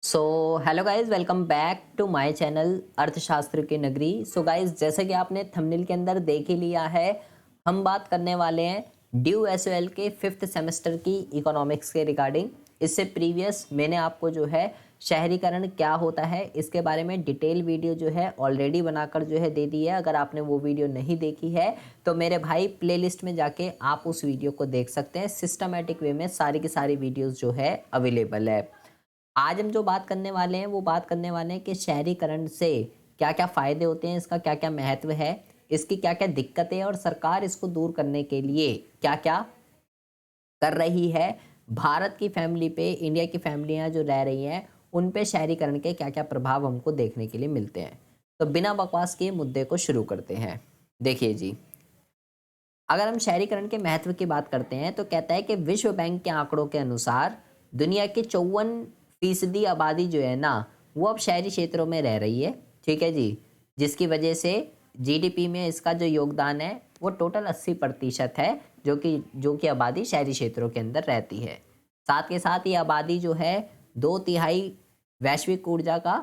So hello guys, welcome back to my channel अर्थशास्त्र की नगरी। सो गाइज, जैसे कि आपने थंबनेल के अंदर देख ही लिया है, हम बात करने वाले हैं ड्यू एसओएल के 5th सेमेस्टर की इकोनॉमिक्स के रिगार्डिंग। इससे प्रीवियस मैंने आपको जो है शहरीकरण क्या होता है इसके बारे में डिटेल वीडियो जो है ऑलरेडी बनाकर जो है दे दी है। अगर आपने वो वीडियो नहीं देखी है तो मेरे भाई प्लेलिस्ट में जाके आप उस वीडियो को देख सकते हैं। सिस्टमेटिक वे में सारी की सारी वीडियोज़ जो है अवेलेबल है। आज हम जो बात करने वाले हैं वो बात करने वाले हैं कि शहरीकरण से क्या क्या फ़ायदे होते हैं, इसका क्या क्या महत्व है, इसकी क्या क्या दिक्कतें और सरकार इसको दूर करने के लिए क्या क्या कर रही है। भारत की फैमिली पे, इंडिया की फैमिलियां जो रह रही हैं उन पे शहरीकरण के क्या क्या प्रभाव हमको देखने के लिए मिलते हैं। तो बिना बकवास के मुद्दे को शुरू करते हैं। देखिए जी, अगर हम शहरीकरण के महत्व की बात करते हैं तो कहता है कि विश्व बैंक के आंकड़ों के अनुसार दुनिया की 54% आबादी जो है ना, वो अब शहरी क्षेत्रों में रह रही है। ठीक है जी, जिसकी वजह से जीडीपी में इसका जो योगदान है वो टोटल 80% है, जो कि आबादी शहरी क्षेत्रों के अंदर रहती है। साथ के साथ ये आबादी जो है 2/3 वैश्विक ऊर्जा का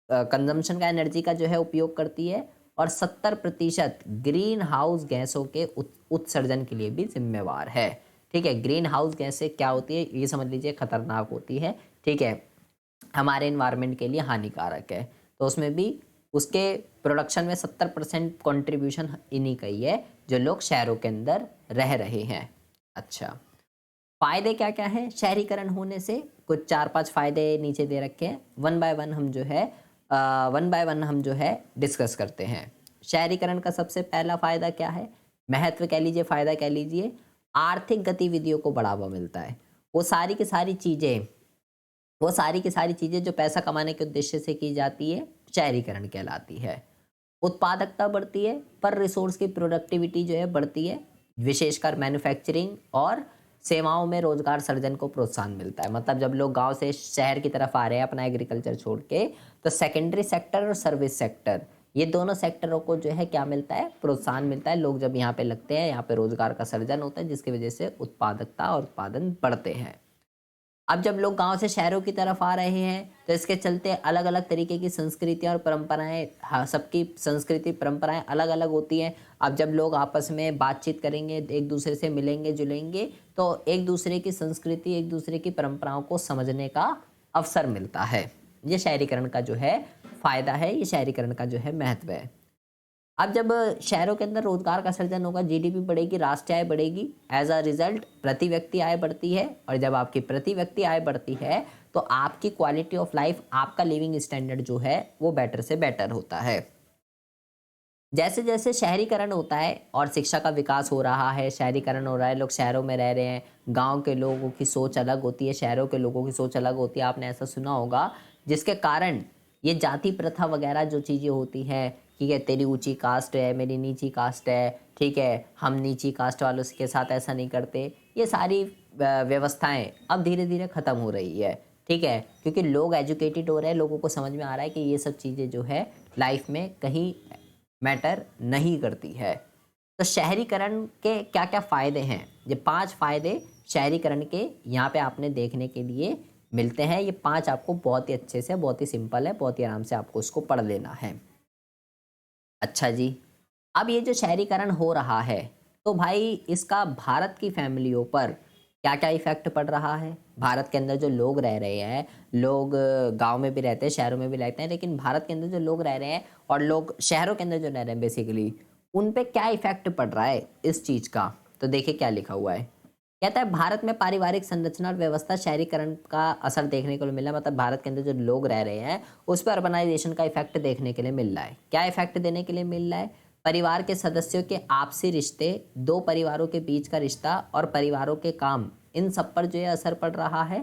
कंजम्पशन का, एनर्जी का जो है उपयोग करती है और 70% ग्रीन हाउस गैसों के उत्सर्जन के लिए भी जिम्मेवार है। ठीक है, ग्रीन हाउस गैसें क्या होती है ये समझ लीजिए, खतरनाक होती है। ठीक है, हमारे इन्वायरमेंट के लिए हानिकारक है। तो उसमें भी उसके प्रोडक्शन में 70% कॉन्ट्रीब्यूशन इन्हीं का ही है, जो लोग शहरों के अंदर रह रहे हैं। अच्छा, फायदे क्या क्या है शहरीकरण होने से? कुछ 4-5 फायदे नीचे दे रखे हैं। वन बाय वन हम जो है डिस्कस करते हैं। शहरीकरण का सबसे पहला फायदा क्या है, महत्व कह लीजिए, फायदा कह लीजिए, आर्थिक गतिविधियों को बढ़ावा मिलता है। वो सारी की सारी चीज़ें वो सारी की सारी चीज़ें जो पैसा कमाने के उद्देश्य से की जाती है, शहरीकरण कहलाती है। उत्पादकता बढ़ती है, पर रिसोर्स की प्रोडक्टिविटी जो है बढ़ती है, विशेषकर मैन्युफैक्चरिंग और सेवाओं में रोजगार सृजन को प्रोत्साहन मिलता है। मतलब जब लोग गांव से शहर की तरफ आ रहे हैं अपना एग्रीकल्चर छोड़ के, तो सेकेंडरी सेक्टर और सर्विस सेक्टर, ये दोनों सेक्टरों को जो है क्या मिलता है, प्रोत्साहन मिलता है। लोग जब यहाँ पे लगते हैं, यहाँ पे रोजगार का सृजन होता है, जिसकी वजह से उत्पादकता और उत्पादन बढ़ते हैं। अब जब लोग गांव से शहरों की तरफ आ रहे हैं तो इसके चलते अलग अलग तरीके की संस्कृतियां और परंपराएं, हाँ, सबकी संस्कृति परंपराएं अलग अलग होती हैं। अब जब लोग आपस में बातचीत करेंगे, एक दूसरे से मिलेंगे जुलेंगे, तो एक दूसरे की संस्कृति, एक दूसरे की परंपराओं को समझने का अवसर मिलता है। ये शहरीकरण का जो है फायदा है, ये शहरीकरण का जो है महत्व है। अब जब शहरों के अंदर रोजगार का सृजन होगा, जीडीपी बढ़ेगी, राष्ट्रीय आय बढ़ेगी, एज अ रिजल्ट प्रति व्यक्ति आय बढ़ती है। और जब आपकी प्रति व्यक्ति आय बढ़ती है तो आपकी क्वालिटी ऑफ लाइफ, आपका लिविंग स्टैंडर्ड जो है वो बेटर से बेटर होता है। जैसे जैसे शहरीकरण होता है और शिक्षा का विकास हो रहा है, शहरीकरण हो रहा है, लोग शहरों में रह रहे हैं, गांव के लोगों की सोच अलग होती है, शहरों के लोगों की सोच अलग होती है। आपने ऐसा सुना होगा, जिसके कारण ये जाति प्रथा वगैरह जो चीज़ें होती हैं, ठीक है, तेरी ऊंची कास्ट है, मेरी नीची कास्ट है, ठीक है, हम नीची कास्ट वालों के साथ ऐसा नहीं करते, ये सारी व्यवस्थाएं अब धीरे धीरे ख़त्म हो रही है। ठीक है, क्योंकि लोग एजुकेटेड हो रहे हैं, लोगों को समझ में आ रहा है कि ये सब चीज़ें जो है लाइफ में कहीं मैटर नहीं करती है। तो शहरीकरण के क्या क्या फ़ायदे हैं, ये 5 फ़ायदे शहरीकरण के यहाँ पे आपने देखने के लिए मिलते हैं। ये 5 आपको बहुत ही अच्छे से, बहुत ही सिंपल है, बहुत ही आराम से आपको उसको पढ़ लेना है। अच्छा जी, अब ये जो शहरीकरण हो रहा है, तो भाई इसका भारत की फैमिलियों पर क्या क्या इफ़ेक्ट पड़ रहा है? भारत के अंदर जो लोग रह रहे हैं, लोग गांव में भी रहते हैं, शहरों में भी रहते हैं, लेकिन भारत के अंदर जो लोग रह रहे हैं और लोग शहरों के अंदर जो रह रहे हैं बेसिकली, उन पे क्या इफ़ेक्ट पड़ रहा है इस चीज़ का? तो देखिए क्या लिखा हुआ है। कहता है भारत में पारिवारिक संरचना और व्यवस्था शहरीकरण का असर देखने को मिला। मतलब भारत के अंदर जो लोग रह रहे हैं उस पर अर्बनाइजेशन का इफेक्ट देखने के लिए मिल रहा है। क्या इफेक्ट देने के लिए मिल रहा है? परिवार के सदस्यों के आपसी रिश्ते, दो परिवारों के बीच का रिश्ता और परिवारों के काम, इन सब पर जो है असर पड़ रहा है।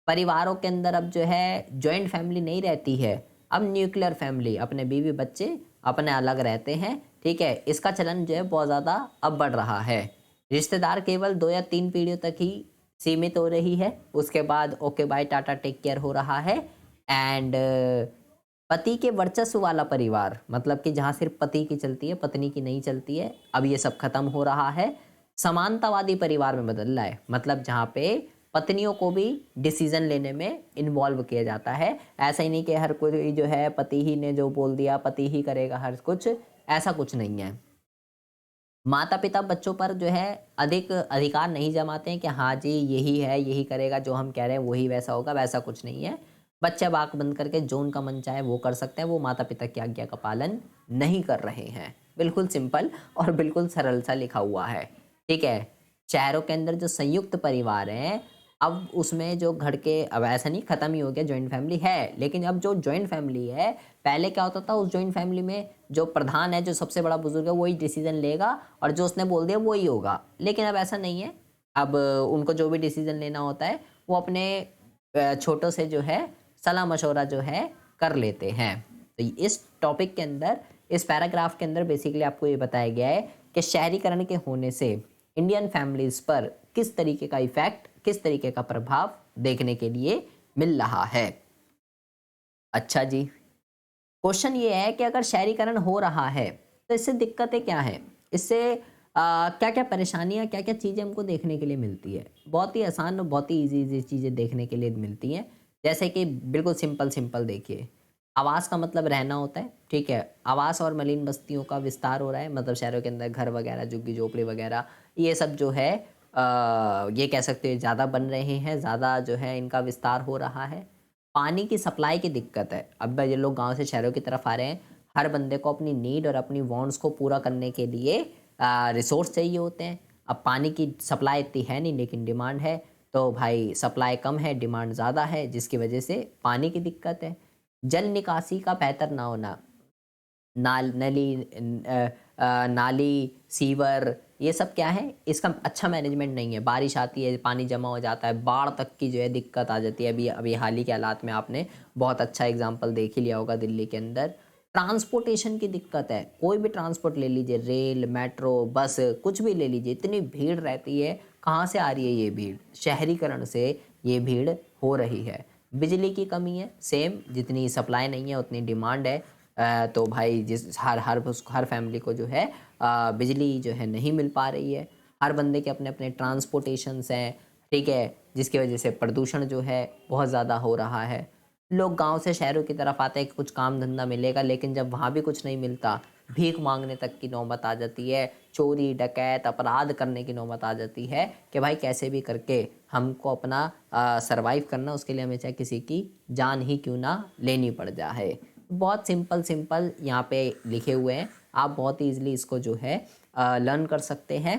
परिवारों के अंदर अब जो है जॉइंट फैमिली नहीं रहती है, अब न्यूक्लियर फैमिली, अपने बीवी बच्चे अपने अलग रहते हैं। ठीक है, इसका चलन जो है बहुत ज़्यादा अब बढ़ रहा है। रिश्तेदार केवल 2 या 3 पीढ़ियों तक ही सीमित हो रही है, उसके बाद okay bye tata take care हो रहा है। एंड पति के वर्चस्व वाला परिवार, मतलब कि जहाँ सिर्फ पति की चलती है, पत्नी की नहीं चलती है, अब ये सब खत्म हो रहा है। समानतावादी परिवार में बदल रहा है, मतलब जहाँ पे पत्नियों को भी डिसीजन लेने में इन्वॉल्व किया जाता है। ऐसा ही नहीं कि हर कोई जो है पति ही ने जो बोल दिया पति ही करेगा हर कुछ, ऐसा कुछ नहीं है। माता पिता बच्चों पर जो है अधिक अधिकार नहीं जमाते हैं कि हाँ जी यही है, यही करेगा, जो हम कह रहे हैं वही वैसा होगा, वैसा कुछ नहीं है। बच्चे अब आँख बंद करके जो उनका मन चाहे वो कर सकते हैं, वो माता पिता की आज्ञा का पालन नहीं कर रहे हैं। बिल्कुल सिंपल और बिल्कुल सरल सा लिखा हुआ है, ठीक है। शहरों के अंदर जो संयुक्त परिवार हैं, अब उसमें जो घर के, अब ऐसा नहीं खत्म ही हो गया, जॉइंट फैमिली है, लेकिन अब जो जॉइंट फैमिली है, पहले क्या होता था, उस जॉइंट फैमिली में जो प्रधान है, जो सबसे बड़ा बुजुर्ग है, वही डिसीजन लेगा और जो उसने बोल दिया वही होगा। लेकिन अब ऐसा नहीं है। अब उनको जो भी डिसीजन लेना होता है वो अपने छोटों से जो है सलाह मशवरा जो है कर लेते हैं। तो इस टॉपिक के अंदर, इस पैराग्राफ के अंदर बेसिकली आपको ये बताया गया है कि शहरीकरण के होने से इंडियन फैमिलीज पर किस तरीके का इफेक्ट, किस तरीके का प्रभाव देखने के लिए मिल रहा है। अच्छा जी, क्वेश्चन ये है कि अगर शहरीकरण हो रहा है तो इससे दिक्कतें क्या हैं, इससे क्या क्या परेशानियां, क्या क्या चीज़ें हमको देखने के लिए मिलती है। बहुत ही आसान और बहुत ही इजी चीज़ें देखने के लिए मिलती हैं। जैसे कि बिल्कुल सिंपल सिंपल देखिए, आवास का मतलब रहना होता है, ठीक है। आवास और मलिन बस्तियों का विस्तार हो रहा है, मतलब शहरों के अंदर घर वगैरह, झुग्गी झोपड़ी वगैरह, ये सब जो है ये कह सकते हैं ज़्यादा बन रहे हैं, ज़्यादा जो है इनका विस्तार हो रहा है। पानी की सप्लाई की दिक्कत है। अब ये लोग गांव से शहरों की तरफ आ रहे हैं, हर बंदे को अपनी नीड और अपनी वांट्स को पूरा करने के लिए रिसोर्स चाहिए होते हैं। अब पानी की सप्लाई इतनी है नहीं, लेकिन डिमांड है, तो भाई सप्लाई कम है, डिमांड ज़्यादा है, जिसकी वजह से पानी की दिक्कत है। जल निकासी का बेहतर ना होना, नाली, सीवर, ये सब क्या है, इसका अच्छा मैनेजमेंट नहीं है। बारिश आती है, पानी जमा हो जाता है, बाढ़ तक की जो है दिक्कत आ जाती है। अभी अभी हाल ही के हालात में आपने बहुत अच्छा एग्जांपल देख ही लिया होगा दिल्ली के अंदर। ट्रांसपोर्टेशन की दिक्कत है, कोई भी ट्रांसपोर्ट ले लीजिए, रेल, मेट्रो, बस, कुछ भी ले लीजिए, इतनी भीड़ रहती है। कहाँ से आ रही है ये भीड़? शहरीकरण से ये भीड़ हो रही है। बिजली की कमी है, सेम, जितनी सप्लाई नहीं है उतनी डिमांड है। तो भाई जिस हर फैमिली को जो है बिजली जो है नहीं मिल पा रही है। हर बंदे के अपने अपने ट्रांसपोर्टेशंस हैं, ठीक है, जिसकी वजह से प्रदूषण जो है बहुत ज़्यादा हो रहा है। लोग गांव से शहरों की तरफ आते हैं कि कुछ काम धंधा मिलेगा, लेकिन जब वहाँ भी कुछ नहीं मिलता, भीख मांगने तक की नौबत आ जाती है, चोरी डकैत अपराध करने की नौबत आ जाती है कि भाई कैसे भी करके हमको अपना सरवाइव करना, उसके लिए हमें चाहे किसी की जान ही क्यों ना लेनी पड़ जाए। बहुत सिंपल सिंपल यहाँ पे लिखे हुए हैं, आप बहुत ईजिली इसको जो है लर्न कर सकते हैं।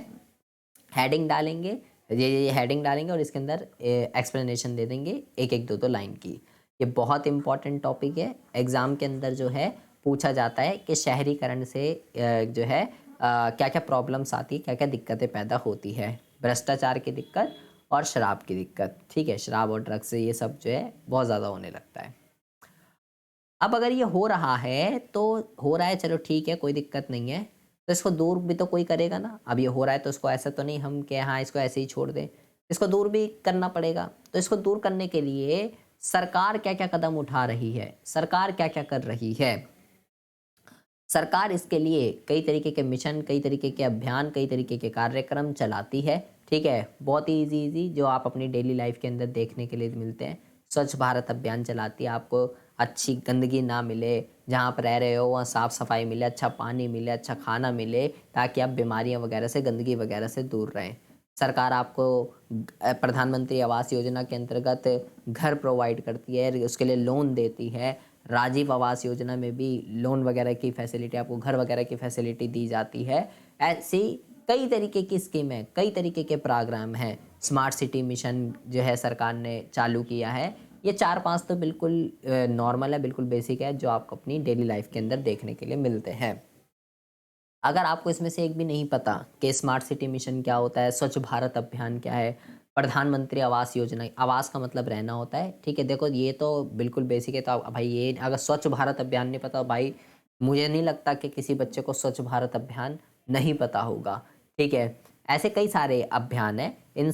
हेडिंग डालेंगे, ये हेडिंग डालेंगे और इसके अंदर एक्सप्लेनेशन दे देंगे एक एक दो दो लाइन की। ये बहुत इंपॉर्टेंट टॉपिक है, एग्ज़ाम के अंदर जो है पूछा जाता है कि शहरीकरण से जो है क्या क्या प्रॉब्लम्स आती है, क्या क्या दिक्कतें पैदा होती है। भ्रष्टाचार की दिक्कत और शराब की दिक्कत, ठीक है, शराब और ड्रग्स से ये सब जो है बहुत ज़्यादा होने लगता है। अब अगर ये हो रहा है तो हो रहा है, चलो ठीक है, कोई दिक्कत नहीं है, तो इसको दूर भी तो कोई करेगा ना। अब ये हो रहा है तो इसको ऐसा तो नहीं हम कि हाँ इसको ऐसे ही छोड़ दें, इसको दूर भी करना पड़ेगा। तो इसको दूर करने के लिए सरकार क्या क्या कदम उठा रही है, सरकार क्या क्या कर रही है। सरकार इसके लिए कई तरीके के मिशन, कई तरीके के अभियान, कई तरीके के कार्यक्रम चलाती है, ठीक है। बहुत ही इजी जो आप अपनी डेली लाइफ के अंदर देखने के लिए मिलते हैं। स्वच्छ भारत अभियान चलाती है, आपको अच्छी गंदगी ना मिले, जहाँ पर रह रहे हो वहाँ साफ़ सफाई मिले, अच्छा पानी मिले, अच्छा खाना मिले, ताकि आप बीमारियाँ वगैरह से, गंदगी वगैरह से दूर रहें। सरकार आपको प्रधानमंत्री आवास योजना के अंतर्गत घर प्रोवाइड करती है, उसके लिए लोन देती है। राजीव आवास योजना में भी लोन वगैरह की फैसिलिटी, आपको घर वगैरह की फैसिलिटी दी जाती है। ऐसी कई तरीके की स्कीम है, कई तरीके के प्रोग्राम हैं। स्मार्ट सिटी मिशन जो है सरकार ने चालू किया है। ये 4-5 तो बिल्कुल नॉर्मल है, बिल्कुल बेसिक है, जो आपको अपनी डेली लाइफ के अंदर देखने के लिए मिलते हैं। अगर आपको इसमें से एक भी नहीं पता कि स्मार्ट सिटी मिशन क्या होता है, स्वच्छ भारत अभियान क्या है, प्रधानमंत्री आवास योजना, आवास का मतलब रहना होता है, ठीक है। देखो ये तो बिल्कुल बेसिक है, तो आप भाई ये अगर स्वच्छ भारत अभियान नहीं पता, भाई मुझे नहीं लगता कि किसी बच्चे को स्वच्छ भारत अभियान नहीं पता होगा, ठीक है। ऐसे कई सारे अभियान हैं, इन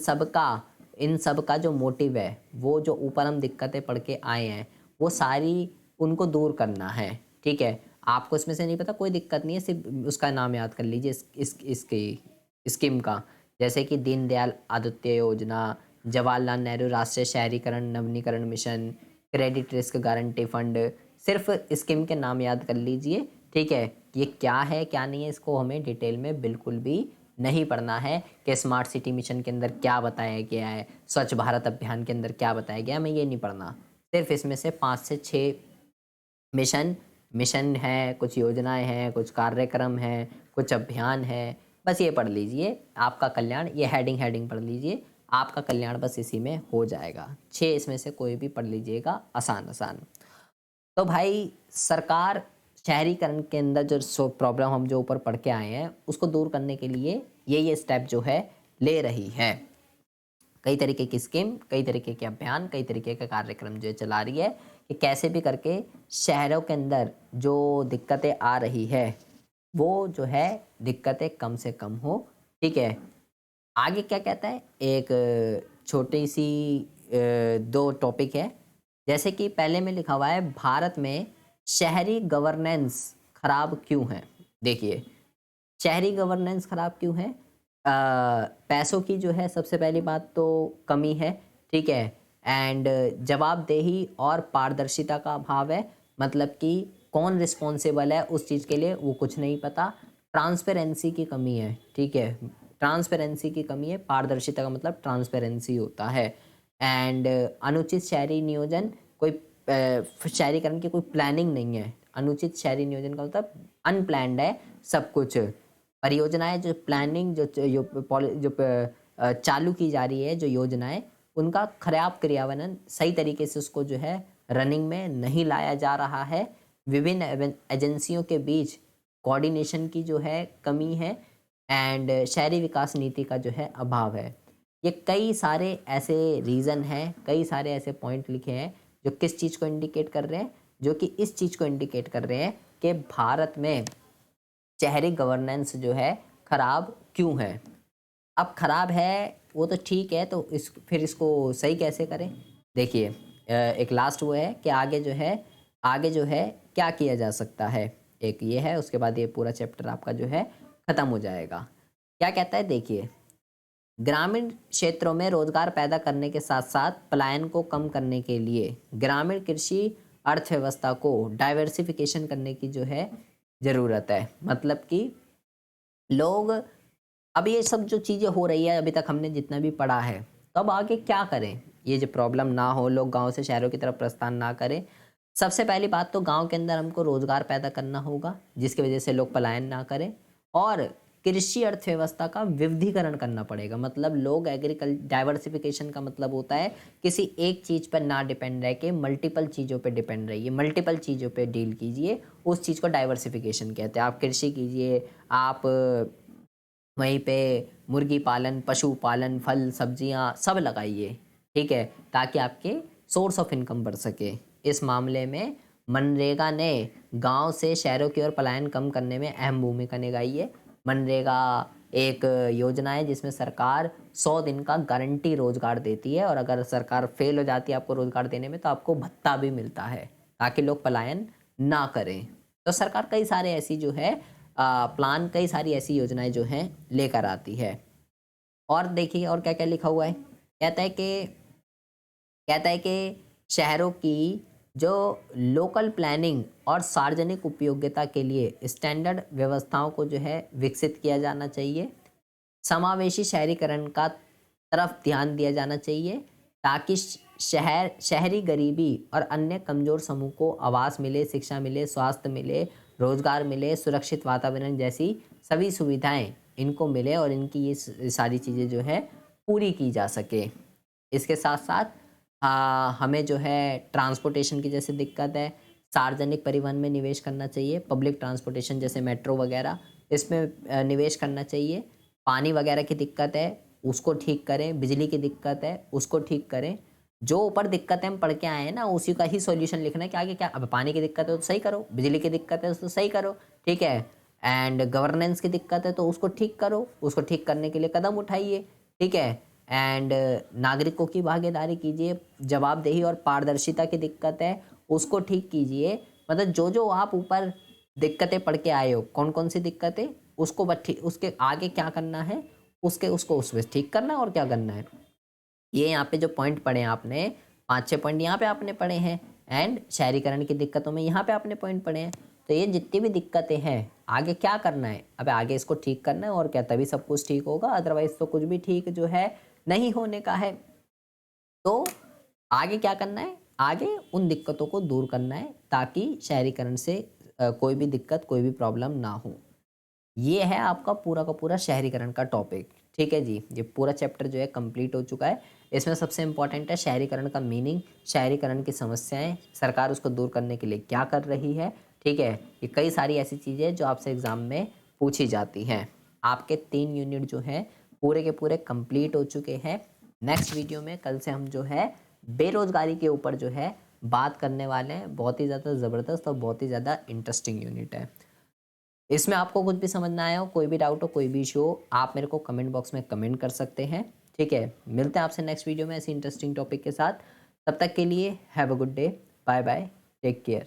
सब का जो मोटिव है, वो जो ऊपर हम दिक्कतें पढ़ के आए हैं, वो सारी उनको दूर करना है, ठीक है। आपको इसमें से नहीं पता, कोई दिक्कत नहीं है, सिर्फ उसका नाम याद कर लीजिए इसकी स्कीम का। जैसे कि दीनदयाल अंत्योदय योजना, जवाहरलाल नेहरू राष्ट्रीय शहरीकरण नवीनीकरण mission, credit risk guarantee fund. सिर्फ स्कीम के नाम याद कर लीजिए, ठीक है। ये क्या है क्या नहीं है इसको हमें डिटेल में बिल्कुल भी नहीं पढ़ना है कि स्मार्ट सिटी मिशन के अंदर क्या बताया गया है, स्वच्छ भारत अभियान के अंदर क्या बताया गया है, हमें ये नहीं पढ़ना। सिर्फ इसमें से 5 से 6 मिशन मिशन है, कुछ योजनाएं हैं, कुछ कार्यक्रम हैं, कुछ अभियान है, बस ये पढ़ लीजिए। आपका कल्याण, ये हेडिंग पढ़ लीजिए, आपका कल्याण बस इसी में हो जाएगा। 6 इसमें से कोई भी पढ़ लीजिएगा, आसान आसान। तो भाई सरकार शहरीकरण के अंदर जो प्रॉब्लम हम जो ऊपर पढ़ के आए हैं उसको दूर करने के लिए ये स्टेप जो है ले रही है। कई तरीके की स्कीम, कई तरीके के अभियान, कई तरीके का कार्यक्रम जो चला रही है कि कैसे भी करके शहरों के अंदर जो दिक्कतें आ रही है वो जो है दिक्कतें कम से कम हो, ठीक है। आगे क्या कहता है, एक छोटी सी 2 टॉपिक है। जैसे कि पहले में लिखा हुआ है भारत में शहरी गवर्नेंस खराब क्यों है। देखिए शहरी गवर्नेंस खराब क्यों है। पैसों की जो है सबसे पहली बात तो कमी है, ठीक है। एंड जवाबदेही और पारदर्शिता का अभाव है, मतलब कि कौन रिस्पॉन्सिबल है उस चीज़ के लिए वो कुछ नहीं पता। ट्रांसपेरेंसी की कमी है, ठीक है, ट्रांसपेरेंसी की कमी है। पारदर्शिता का मतलब ट्रांसपेरेंसी होता है। एंड अनुचित शहरी नियोजन, कोई शहरीकरण की कोई प्लानिंग नहीं है। अनुचित शहरी नियोजन का मतलब अनप्लैंड है सब कुछ। परियोजनाएं जो प्लानिंग जो चालू की जा रही है, जो योजनाएं, उनका खराब क्रियान्वयन, सही तरीके से उसको जो है रनिंग में नहीं लाया जा रहा है। विभिन्न एजेंसियों के बीच कोऑर्डिनेशन की जो है कमी है। एंड शहरी विकास नीति का जो है अभाव है। ये कई सारे ऐसे रीज़न हैं, कई सारे ऐसे पॉइंट लिखे हैं जो किस चीज़ को इंडिकेट कर रहे हैं, जो कि इस चीज़ को इंडिकेट कर रहे हैं कि भारत में शहरी गवर्नेंस जो है खराब क्यों है। अब खराब है वो तो ठीक है, तो फिर इसको सही कैसे करें। देखिए एक लास्ट वो है कि आगे जो है क्या किया जा सकता है। एक ये है, उसके बाद ये पूरा चैप्टर आपका जो है ख़त्म हो जाएगा। क्या कहता है, देखिए ग्रामीण क्षेत्रों में रोजगार पैदा करने के साथ साथ पलायन को कम करने के लिए ग्रामीण कृषि अर्थव्यवस्था को डाइवर्सिफिकेशन करने की जो है ज़रूरत है। मतलब कि लोग, अब ये सब जो चीज़ें हो रही है अभी तक हमने जितना भी पढ़ा है, तो अब आगे क्या करें ये जो प्रॉब्लम ना हो, लोग गांव से शहरों की तरफ प्रस्थान ना करें। सबसे पहली बात तो गांव के अंदर हमको रोज़गार पैदा करना होगा जिसकी वजह से लोग पलायन ना करें। और कृषि अर्थव्यवस्था का विविधीकरण करना पड़ेगा। मतलब लोग डाइवर्सिफिकेशन का मतलब होता है किसी एक चीज़ पर ना डिपेंड रह के मल्टीपल चीज़ों पे डिपेंड रहिए, मल्टीपल चीज़ों पे डील कीजिए, उस चीज़ को डाइवर्सिफिकेशन कहते हैं। आप कृषि कीजिए, आप वहीं पे मुर्गी पालन, पशु पालन, फल सब्जियां सब लगाइए, ठीक है, ताकि आपके सोर्स ऑफ इनकम बढ़ सके। इस मामले में मनरेगा ने गांव से शहरों की ओर पलायन कम करने में अहम भूमिका निभाई है। मनरेगा एक योजना है जिसमें सरकार 100 दिन का गारंटी रोजगार देती है, और अगर सरकार फेल हो जाती है आपको रोजगार देने में तो आपको भत्ता भी मिलता है ताकि लोग पलायन ना करें। तो सरकार कई सारे ऐसी जो है प्लान, कई सारी ऐसी योजनाएं जो हैं लेकर आती है। और देखिए और क्या क्या लिखा हुआ है। कहता है कि शहरों की जो लोकल प्लानिंग और सार्वजनिक उपयोगिता के लिए स्टैंडर्ड व्यवस्थाओं को जो है विकसित किया जाना चाहिए। समावेशी शहरीकरण का तरफ ध्यान दिया जाना चाहिए ताकि शहरी गरीबी और अन्य कमज़ोर समूह को आवास मिले, शिक्षा मिले, स्वास्थ्य मिले, रोजगार मिले, सुरक्षित वातावरण जैसी सभी सुविधाएं इनको मिले और इनकी ये सारी चीज़ें जो है पूरी की जा सके। इसके साथ साथ हमें जो है ट्रांसपोर्टेशन की जैसे दिक्कत है, सार्वजनिक परिवहन में निवेश करना चाहिए। पब्लिक ट्रांसपोर्टेशन जैसे मेट्रो वगैरह, इसमें निवेश करना चाहिए। पानी वगैरह की दिक्कत है उसको ठीक करें, बिजली की दिक्कत है उसको ठीक करें। जो ऊपर दिक्कतें हम पढ़ के आए हैं ना उसी का ही सॉल्यूशन लिखना है कि आगे क्या। अब पानी की दिक्कत है तो सही करो, बिजली की दिक्कत है तो सही करो, ठीक है। एंड गवर्नेंस की दिक्कत है तो उसको ठीक करो, उसको ठीक करने के लिए कदम उठाइए, ठीक है। एंड नागरिकों की भागीदारी कीजिए, जवाबदेही और पारदर्शिता की दिक्कत है उसको ठीक कीजिए। मतलब जो जो आप ऊपर दिक्कतें पढ़ के आए हो, कौन कौन सी दिक्कतें, उसको बस ठीक, उसके आगे क्या करना है उसको उसमें ठीक करना है और क्या करना है ये यहाँ पे जो पॉइंट पढ़े हैं आपने, 5-6 पॉइंट यहाँ पे आपने पढ़े हैं, एंड शहरीकरण की दिक्कतों में यहाँ पे आपने पॉइंट पढ़े हैं। तो ये जितनी भी दिक्कतें हैं, आगे क्या करना है, अब आगे इसको ठीक करना है और क्या, तभी सब कुछ ठीक होगा, अदरवाइज तो कुछ भी ठीक जो है नहीं होने का है। तो आगे क्या करना है, आगे उन दिक्कतों को दूर करना है ताकि शहरीकरण से कोई भी दिक्कत, कोई भी प्रॉब्लम ना हो। ये है आपका पूरा का पूरा शहरीकरण का टॉपिक। ठीक है जी, ये पूरा चैप्टर जो है कंप्लीट हो चुका है। इसमें सबसे इम्पोर्टेंट है शहरीकरण का मीनिंग, शहरीकरण की समस्याएं, सरकार उसको दूर करने के लिए क्या कर रही है। ठीक है, ये कई सारी ऐसी चीज़ें जो आपसे एग्ज़ाम में पूछी जाती हैं। आपके 3 यूनिट जो हैं पूरे के पूरे कंप्लीट हो चुके हैं। नेक्स्ट वीडियो में कल से हम जो है बेरोजगारी के ऊपर जो है बात करने वाले हैं। बहुत ही ज़्यादा ज़बरदस्त और बहुत ही ज़्यादा इंटरेस्टिंग यूनिट है। इसमें आपको कुछ भी समझ ना आया हो, कोई भी डाउट हो, कोई भी इशू हो, आप मेरे को कमेंट बॉक्स में कमेंट कर सकते हैं। ठीक है, मिलते हैं आपसे नेक्स्ट वीडियो में ऐसी इंटरेस्टिंग टॉपिक के साथ। तब तक के लिए have a good day, bye bye, take care.